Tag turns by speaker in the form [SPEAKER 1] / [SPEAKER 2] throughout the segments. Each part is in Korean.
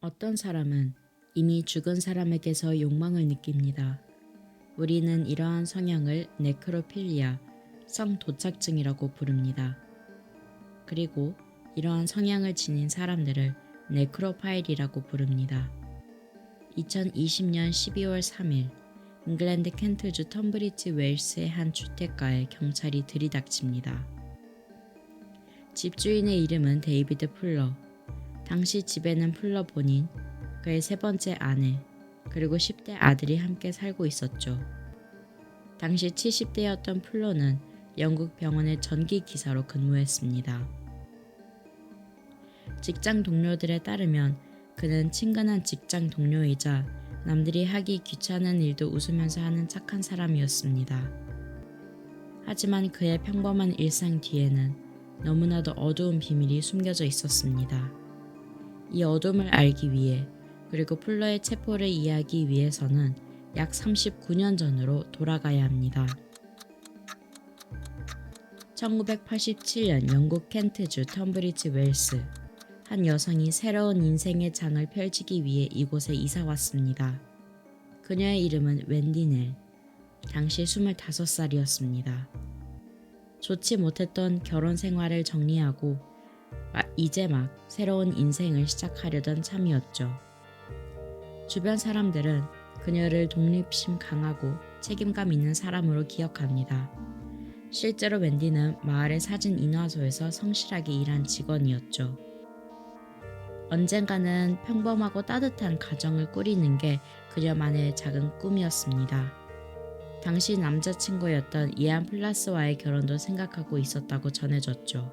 [SPEAKER 1] 어떤 사람은 이미 죽은 사람에게서 욕망을 느낍니다. 우리는 이러한 성향을 네크로필리아, 성도착증이라고 부릅니다. 그리고 이러한 성향을 지닌 사람들을 네크로파일이라고 부릅니다. 2020년 12월 3일 잉글랜드 켄트주 텀브리지 웨일스의 한 주택가에 경찰이 들이닥칩니다. 집주인의 이름은 데이비드 풀러. 당시 집에는 풀러 본인, 그의 세 번째 아내, 그리고 10대 아들이 함께 살고 있었죠. 당시 70대였던 풀러는 영국 병원의 전기 기사로 근무했습니다. 직장 동료들에 따르면 그는 친근한 직장 동료이자 남들이 하기 귀찮은 일도 웃으면서 하는 착한 사람이었습니다. 하지만 그의 평범한 일상 뒤에는 너무나도 어두운 비밀이 숨겨져 있었습니다. 이 어둠을 알기 위해 그리고 풀러의 체포를 이해하기 위해서는 약 39년 전으로 돌아가야 합니다. 1987년 영국 켄트주 텀브리지 웨일스 한 여성이 새로운 인생의 장을 펼치기 위해 이곳에 이사 왔습니다. 그녀의 이름은 웬디 넬. 당시 25살이었습니다. 좋지 못했던 결혼 생활을 정리하고 이제 막 새로운 인생을 시작하려던 참이었죠. 주변 사람들은 그녀를 독립심 강하고 책임감 있는 사람으로 기억합니다. 실제로 웬디는 마을의 사진 인화소에서 성실하게 일한 직원이었죠. 언젠가는 평범하고 따뜻한 가정을 꾸리는 게 그녀만의 작은 꿈이었습니다. 당시 남자친구였던 이안 플라스와의 결혼도 생각하고 있었다고 전해졌죠.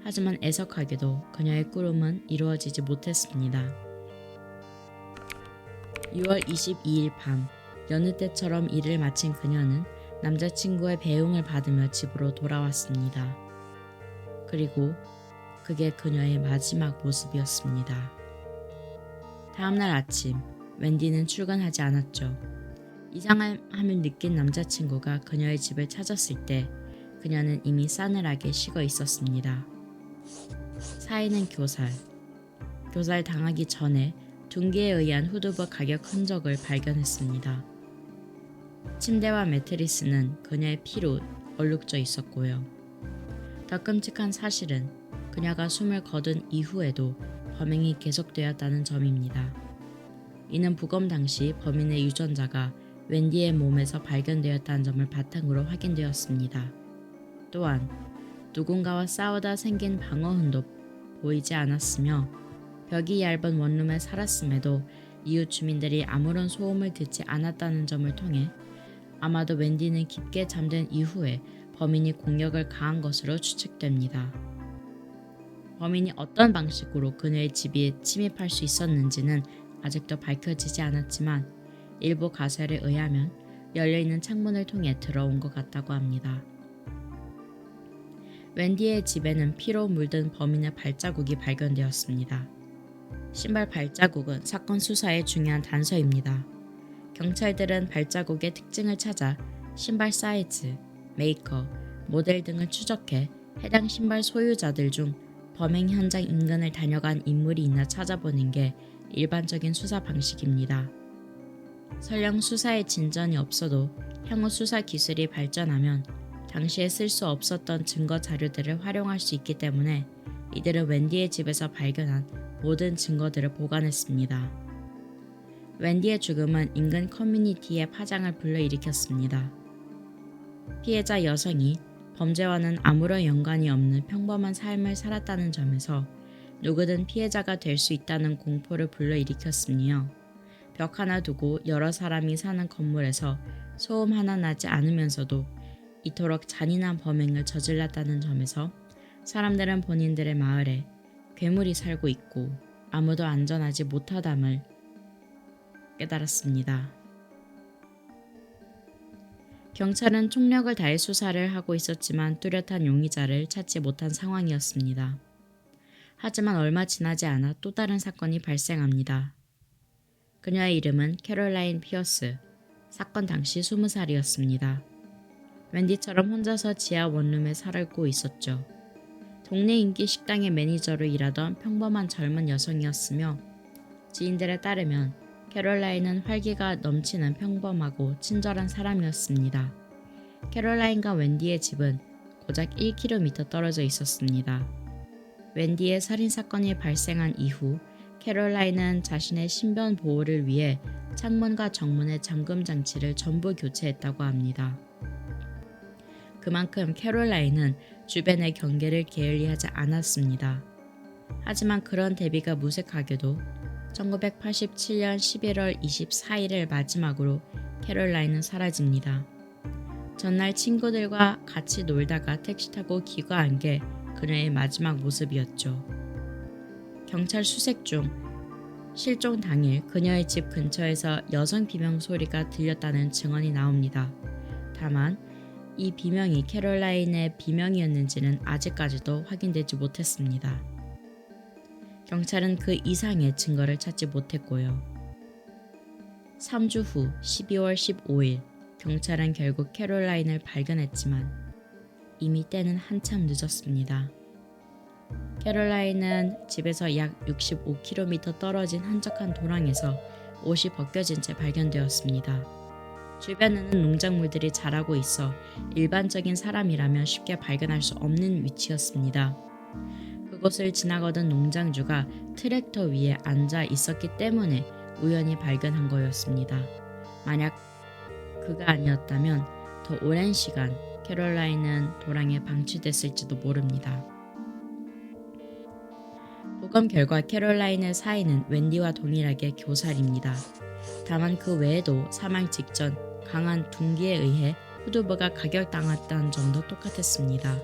[SPEAKER 1] 하지만 애석하게도 그녀의 꿈은 이루어지지 못했습니다. 6월 22일 밤, 여느 때처럼 일을 마친 그녀는 남자친구의 배웅을 받으며 집으로 돌아왔습니다. 그리고 그게 그녀의 마지막 모습이었습니다. 다음날 아침, 웬디는 출근하지 않았죠. 이상함을 느낀 남자친구가 그녀의 집을 찾았을 때 그녀는 이미 싸늘하게 식어 있었습니다. 사인은 교살 당하기 전에 둔기에 의한 후두부 가격 흔적을 발견했습니다. 침대와 매트리스는 그녀의 피로 얼룩져 있었고요. 더 끔찍한 사실은 그녀가 숨을 거둔 이후에도 범행이 계속되었다는 점입니다. 이는 부검 당시 범인의 유전자가 웬디의 몸에서 발견되었다는 점을 바탕으로 확인되었습니다. 또한 누군가와 싸우다 생긴 방어흔도 보이지 않았으며 벽이 얇은 원룸에 살았음에도 이웃 주민들이 아무런 소음을 듣지 않았다는 점을 통해 아마도 웬디는 깊게 잠든 이후에 범인이 공격을 가한 것으로 추측됩니다. 범인이 어떤 방식으로 그녀의 집에 침입할 수 있었는지는 아직도 밝혀지지 않았지만 일부 가설에 의하면 열려있는 창문을 통해 들어온 것 같다고 합니다. 웬디의 집에는 피로 물든 범인의 발자국이 발견되었습니다. 신발 발자국은 사건 수사에 중요한 단서입니다. 경찰들은 발자국의 특징을 찾아 신발 사이즈, 메이커, 모델 등을 추적해 해당 신발 소유자들 중 범행 현장 인근을 다녀간 인물이 있나 찾아보는 게 일반적인 수사 방식입니다. 설령 수사에 진전이 없어도 향후 수사 기술이 발전하면 당시에 쓸 수 없었던 증거 자료들을 활용할 수 있기 때문에 이들은 웬디의 집에서 발견한 모든 증거들을 보관했습니다. 웬디의 죽음은 인근 커뮤니티에 파장을 불러일으켰습니다. 피해자 여성이 범죄와는 아무런 연관이 없는 평범한 삶을 살았다는 점에서 누구든 피해자가 될 수 있다는 공포를 불러일으켰으며 벽 하나 두고 여러 사람이 사는 건물에서 소음 하나 나지 않으면서도 이토록 잔인한 범행을 저질렀다는 점에서 사람들은 본인들의 마을에 괴물이 살고 있고 아무도 안전하지 못하담을 깨달았습니다. 경찰은 총력을 다해 수사를 하고 있었지만 뚜렷한 용의자를 찾지 못한 상황이었습니다. 하지만 얼마 지나지 않아 또 다른 사건이 발생합니다. 그녀의 이름은 캐롤라인 피어스, 사건 당시 20살이었습니다. 웬디처럼 혼자서 지하 원룸에 살고 있었죠. 동네 인기 식당의 매니저로 일하던 평범한 젊은 여성이었으며 지인들에 따르면 캐롤라인은 활기가 넘치는 평범하고 친절한 사람이었습니다. 캐롤라인과 웬디의 집은 고작 1km 떨어져 있었습니다. 웬디의 살인사건이 발생한 이후 캐롤라인은 자신의 신변 보호를 위해 창문과 정문의 잠금 장치를 전부 교체했다고 합니다. 그만큼 캐롤라인은 주변의 경계를 게을리하지 않았습니다. 하지만 그런 대비가 무색하게도 1987년 11월 24일을 마지막으로 캐롤라인은 사라집니다. 전날 친구들과 같이 놀다가 택시 타고 귀가한 게 그녀의 마지막 모습이었죠. 경찰 수색 중 실종 당일 그녀의 집 근처에서 여성 비명 소리가 들렸다는 증언이 나옵니다. 다만 이 비명이 캐롤라인의 비명이었는지는 아직까지도 확인되지 못했습니다. 경찰은 그 이상의 증거를 찾지 못했고요. 3주 후 12월 15일 경찰은 결국 캐롤라인을 발견했지만 이미 때는 한참 늦었습니다. 캐롤라인은 집에서 약 65km 떨어진 한적한 도랑에서 옷이 벗겨진 채 발견되었습니다. 주변에는 농작물들이 자라고 있어 일반적인 사람이라면 쉽게 발견할 수 없는 위치였습니다. 그곳을 지나가던 농장주가 트랙터 위에 앉아 있었기 때문에 우연히 발견한 거였습니다. 만약 그가 아니었다면 더 오랜 시간 캐롤라인은 도랑에 방치됐을지도 모릅니다. 보검 결과 캐롤라인의 사인은 웬디와 동일하게 교살입니다. 다만 그 외에도 사망 직전 강한 둔기에 의해 후두부가 가결당했다는 점도 똑같았습니다.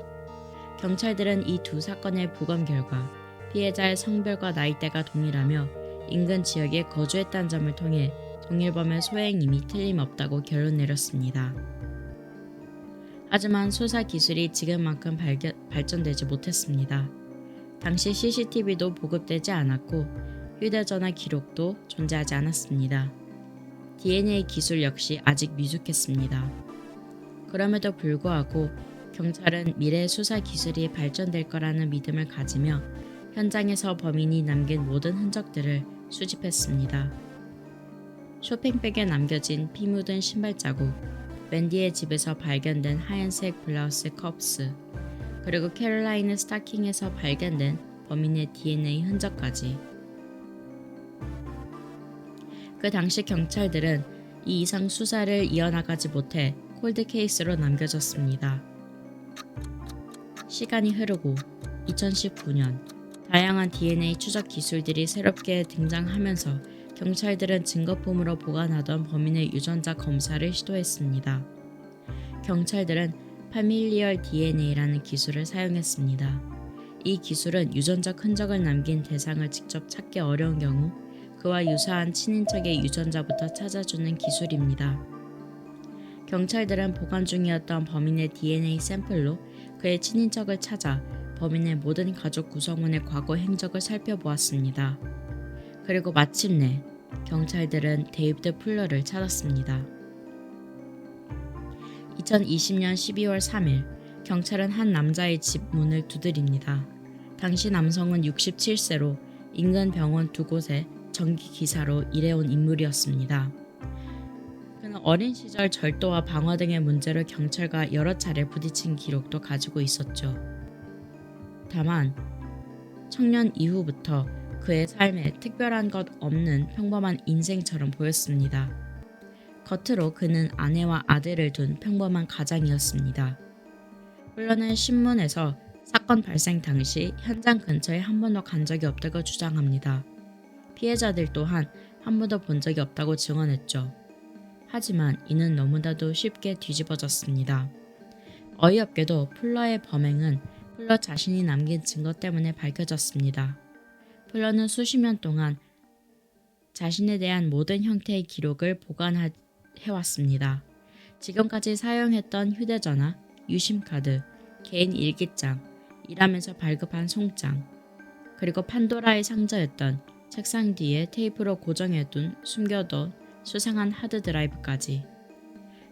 [SPEAKER 1] 경찰들은 이 두 사건의 부검 결과 피해자의 성별과 나이대가 동일하며 인근 지역에 거주했다는 점을 통해 동일범의 소행임이 틀림없다고 결론 내렸습니다. 하지만 수사 기술이 지금만큼 발전되지 못했습니다. 당시 CCTV도 보급되지 않았고 휴대전화 기록도 존재하지 않았습니다. DNA 기술 역시 아직 미숙했습니다. 그럼에도 불구하고 경찰은 미래 수사 기술이 발전될 거라는 믿음을 가지며 현장에서 범인이 남긴 모든 흔적들을 수집했습니다. 쇼핑백에 남겨진 피 묻은 신발 자국, 웬디의 집에서 발견된 하얀색 블라우스 컵스, 그리고 캐롤라인의 스타킹에서 발견된 범인의 DNA 흔적까지. 그 당시 경찰들은 이 이상 수사를 이어나가지 못해 콜드 케이스로 남겨졌습니다. 시간이 흐르고 2019년 다양한 DNA 추적 기술들이 새롭게 등장하면서 경찰들은 증거품으로 보관하던 범인의 유전자 검사를 시도했습니다. 경찰들은 파밀리얼 DNA라는 기술을 사용했습니다. 이 기술은 유전적 흔적을 남긴 대상을 직접 찾기 어려운 경우 그와 유사한 친인척의 유전자부터 찾아주는 기술입니다. 경찰들은 보관 중이었던 범인의 DNA 샘플로 그의 친인척을 찾아 범인의 모든 가족 구성원의 과거 행적을 살펴보았습니다. 그리고 마침내 경찰들은 데이비드 풀러를 찾았습니다. 2020년 12월 3일 경찰은 한 남자의 집 문을 두드립니다. 당시 남성은 67세로 인근 병원 두 곳에 전기기사로 일해온 인물이었습니다. 그는 어린 시절 절도와 방화 등의 문제로 경찰과 여러 차례 부딪힌 기록도 가지고 있었죠. 다만 청년 이후부터 그의 삶에 특별한 것 없는 평범한 인생처럼 보였습니다. 겉으로 그는 아내와 아들을 둔 평범한 가장이었습니다. 풀러는 신문에서 사건 발생 당시 현장 근처에 한 번도 간 적이 없다고 주장합니다. 피해자들 또한 한 번도 본 적이 없다고 증언했죠. 하지만 이는 너무나도 쉽게 뒤집어졌습니다. 어이없게도 풀러의 범행은 풀러 자신이 남긴 증거 때문에 밝혀졌습니다. 풀러는 수십 년 동안 자신에 대한 모든 형태의 기록을 보관해왔습니다. 지금까지 사용했던 휴대전화, 유심카드, 개인 일기장, 일하면서 발급한 송장, 그리고 판도라의 상자였던 책상 뒤에 테이프로 고정해둔 숨겨둔 수상한 하드드라이브까지.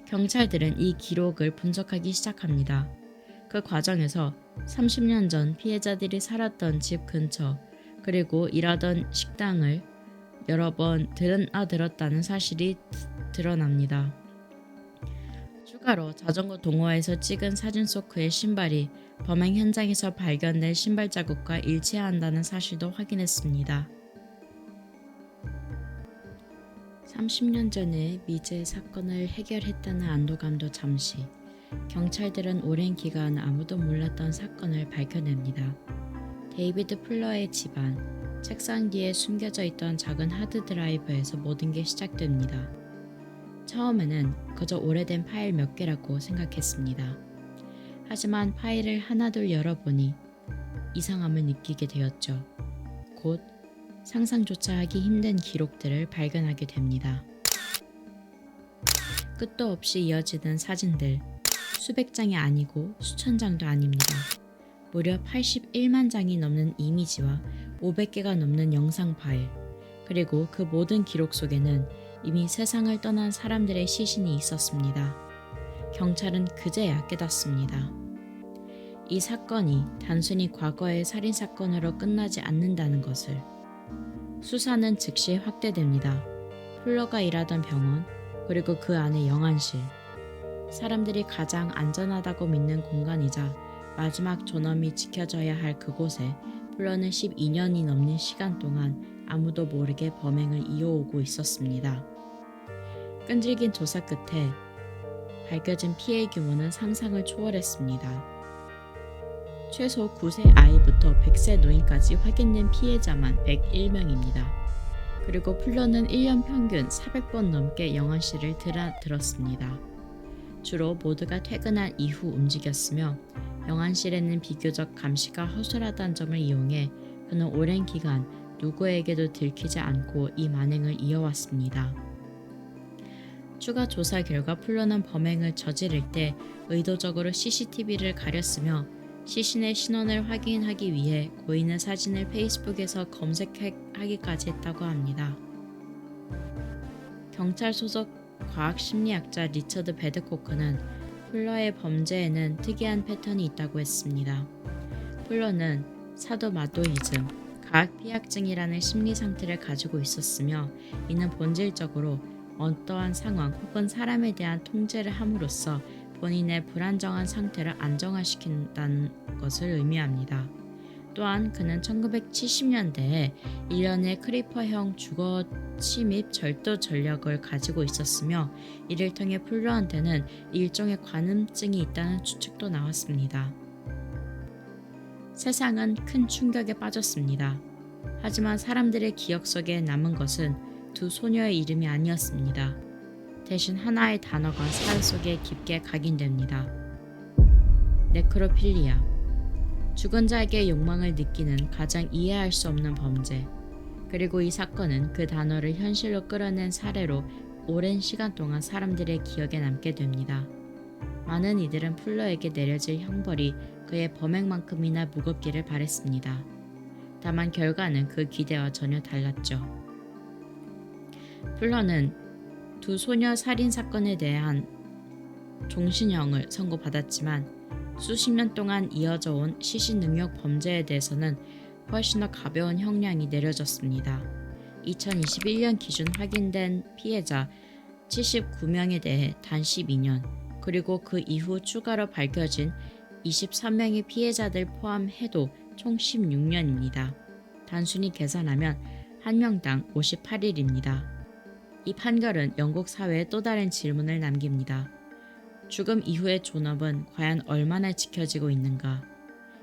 [SPEAKER 1] 경찰들은 이 기록을 분석하기 시작합니다. 그 과정에서 30년 전 피해자들이 살았던 집 근처 그리고 일하던 식당을 여러 번 들었다는 사실이 드러납니다. 추가로 자전거 동호회에서 찍은 사진 속 그의 신발이 범행 현장에서 발견된 신발 자국과 일치한다는 사실도 확인했습니다. 30년 전에 미제 사건을 해결했다는 안도감도 잠시, 경찰들은 오랜 기간 아무도 몰랐던 사건을 밝혀냅니다. 데이비드 플러의 집안, 책상 뒤에 숨겨져 있던 작은 하드드라이브에서 모든 게 시작됩니다. 처음에는 그저 오래된 파일 몇 개라고 생각했습니다. 하지만 파일을 하나둘 열어보니 이상함을 느끼게 되었죠. 곧 상상조차 하기 힘든 기록들을 발견하게 됩니다. 끝도 없이 이어지는 사진들, 수백 장이 아니고 수천 장도 아닙니다. 무려 81만 장이 넘는 이미지와 500개가 넘는 영상 파일, 그리고 그 모든 기록 속에는 이미 세상을 떠난 사람들의 시신이 있었습니다. 경찰은 그제야 깨닫습니다. 이 사건이 단순히 과거의 살인사건으로 끝나지 않는다는 것을. 수사는 즉시 확대됩니다. 플러가 일하던 병원, 그리고 그 안의 영안실, 사람들이 가장 안전하다고 믿는 공간이자 마지막 존엄이 지켜져야 할 그곳에 플러는 12년이 넘는 시간 동안 아무도 모르게 범행을 이어오고 있었습니다. 끈질긴 조사 끝에 밝혀진 피해 규모는 상상을 초월했습니다. 최소 9세 아이부터 100세 노인까지 확인된 피해자만 101명입니다. 그리고 플러는 1년 평균 400번 넘게 영안실을 들었습니다. 주로 모두가 퇴근한 이후 움직였으며 영안실에는 비교적 감시가 허술하다는 점을 이용해 그는 오랜 기간 누구에게도 들키지 않고 이 만행을 이어왔습니다. 추가 조사 결과 플러는 범행을 저지를 때 의도적으로 CCTV를 가렸으며 시신의 신원을 확인하기 위해 고인의 사진을 페이스북에서 검색하기까지 했다고 합니다. 경찰 소속 과학심리학자 리처드 배드코크는 플러의 범죄에는 특이한 패턴이 있다고 했습니다. 플러는 사도마도이즘, 과학피약증이라는 심리 상태를 가지고 있었으며 이는 본질적으로 어떠한 상황 혹은 사람에 대한 통제를 함으로써 본인의 불안정한 상태를 안정화시킨다는 것을 의미합니다. 또한 그는 1970년대에 일련의 크리퍼형 주거 침입 절도 전략을 가지고 있었으며 이를 통해 플러한테는 일종의 관음증이 있다는 추측도 나왔습니다. 세상은 큰 충격에 빠졌습니다. 하지만 사람들의 기억 속에 남은 것은 두 소녀의 이름이 아니었습니다. 대신 하나의 단어가 사회 속에 깊게 각인됩니다. 네크로필리아. 죽은 자에게 욕망을 느끼는 가장 이해할 수 없는 범죄. 그리고 이 사건은 그 단어를 현실로 끌어낸 사례로 오랜 시간 동안 사람들의 기억에 남게 됩니다. 많은 이들은 플러에게 내려질 형벌이 그의 범행만큼이나 무겁기를 바랬습니다. 다만 결과는 그 기대와 전혀 달랐죠. 플러는 두 소녀 살인 사건에 대한 종신형을 선고받았지만 수십 년 동안 이어져 온 시신 능욕 범죄에 대해서는 훨씬 더 가벼운 형량이 내려졌습니다. 2021년 기준 확인된 피해자 79명에 대해 단 12년, 그리고 그 이후 추가로 밝혀진 23명의 피해자들 포함해도 총 16년입니다. 단순히 계산하면 한 명당 58일입니다. 이 판결은 영국 사회에 또 다른 질문을 남깁니다. 죽음 이후의 존엄은 과연 얼마나 지켜지고 있는가?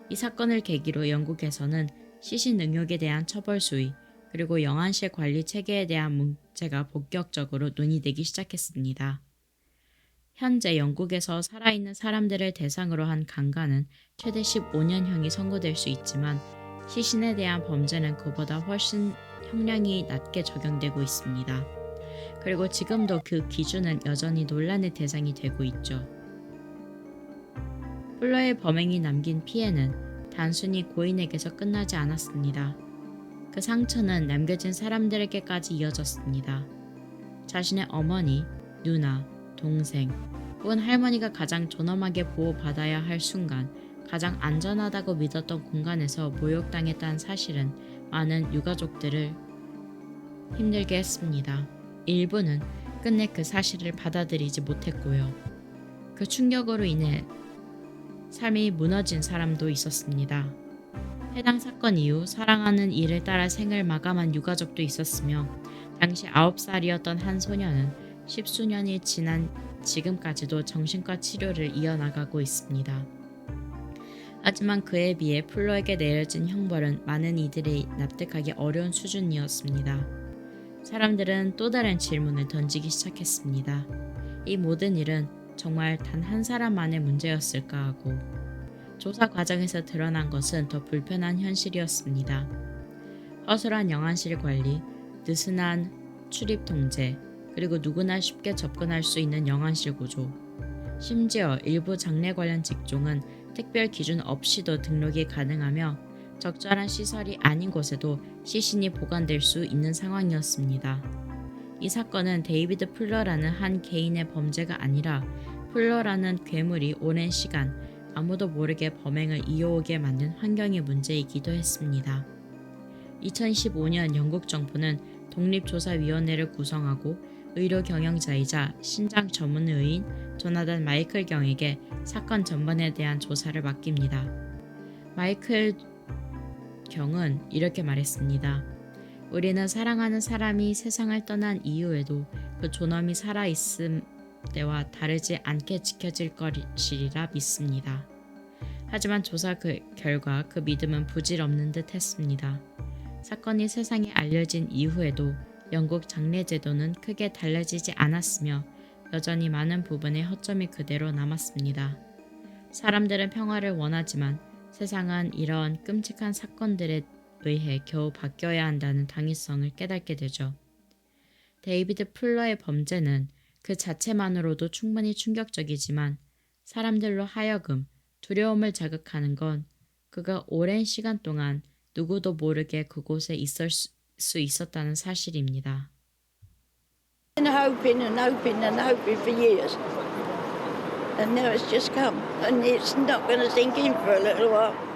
[SPEAKER 1] 이 사건을 계기로 영국에서는 시신 능욕에 대한 처벌 수위, 그리고 영안실 관리 체계에 대한 문제가 본격적으로 논의되기 시작했습니다. 현재 영국에서 살아있는 사람들을 대상으로 한 강간은 최대 15년형이 선고될 수 있지만 시신에 대한 범죄는 그보다 훨씬 형량이 낮게 적용되고 있습니다. 그리고 지금도 그 기준은 여전히 논란의 대상이 되고 있죠. 플러의 범행이 남긴 피해는 단순히 고인에게서 끝나지 않았습니다. 그 상처는 남겨진 사람들에게까지 이어졌습니다. 자신의 어머니, 누나, 동생, 혹은 할머니가 가장 존엄하게 보호받아야 할 순간, 가장 안전하다고 믿었던 공간에서 모욕당했다는 사실은 많은 유가족들을 힘들게 했습니다. 일부는 끝내 그 사실을 받아들이지 못했고요. 그 충격으로 인해 삶이 무너진 사람도 있었습니다. 해당 사건 이후 사랑하는 이를 따라 생을 마감한 유가족도 있었으며 당시 9살이었던 한 소녀는 10수년이 지난 지금까지도 정신과 치료를 이어나가고 있습니다. 하지만 그에 비해 플로에게 내려진 형벌은 많은 이들이 납득하기 어려운 수준이었습니다. 사람들은 또 다른 질문을 던지기 시작했습니다. 이 모든 일은 정말 단 한 사람만의 문제였을까 하고 조사 과정에서 드러난 것은 더 불편한 현실이었습니다. 허술한 영안실 관리, 느슨한 출입 통제, 그리고 누구나 쉽게 접근할 수 있는 영안실 구조. 심지어 일부 장례 관련 직종은 특별 기준 없이도 등록이 가능하며 적절한 시설이 아닌 곳에도 시신이 보관될 수 있는 상황이었습니다. 이 사건은 데이비드 플러라는 한 개인의 범죄가 아니라 플러라는 괴물이 오랜 시간 아무도 모르게 범행을 이어오게 만든 환경의 문제이기도 했습니다. 2015년 영국 정부는 독립조사위원회를 구성하고 의료 경영자이자 신장 전문 의인 조나단 마이클 경에게 사건 전반에 대한 조사를 맡깁니다. 마이클 경은 이렇게 말했습니다. 우리는 사랑하는 사람이 세상을 떠난 이후에도 그 존엄이 살아있음 때와 다르지 않게 지켜질 것이리라 믿습니다. 하지만 조사 결과 그 믿음은 부질없는 듯 했습니다. 사건이 세상에 알려진 이후에도 영국 장례 제도는 크게 달라지지 않았으며 여전히 많은 부분의 허점이 그대로 남았습니다. 사람들은 평화를 원하지만 세상은 이러한 끔찍한 사건들에 의해 겨우 바뀌어야 한다는 당위성을 깨닫게 되죠. 데이비드 플러의 범죄는 그 자체만으로도 충분히 충격적이지만 사람들로 하여금 두려움을 자극하는 건 그가 오랜 시간 동안 누구도 모르게 그곳에 있을 수 있었다는 사실입니다.
[SPEAKER 2] Been hoping and hoping and hoping for years, and now it's just come, and it's not going to sink in for a little while.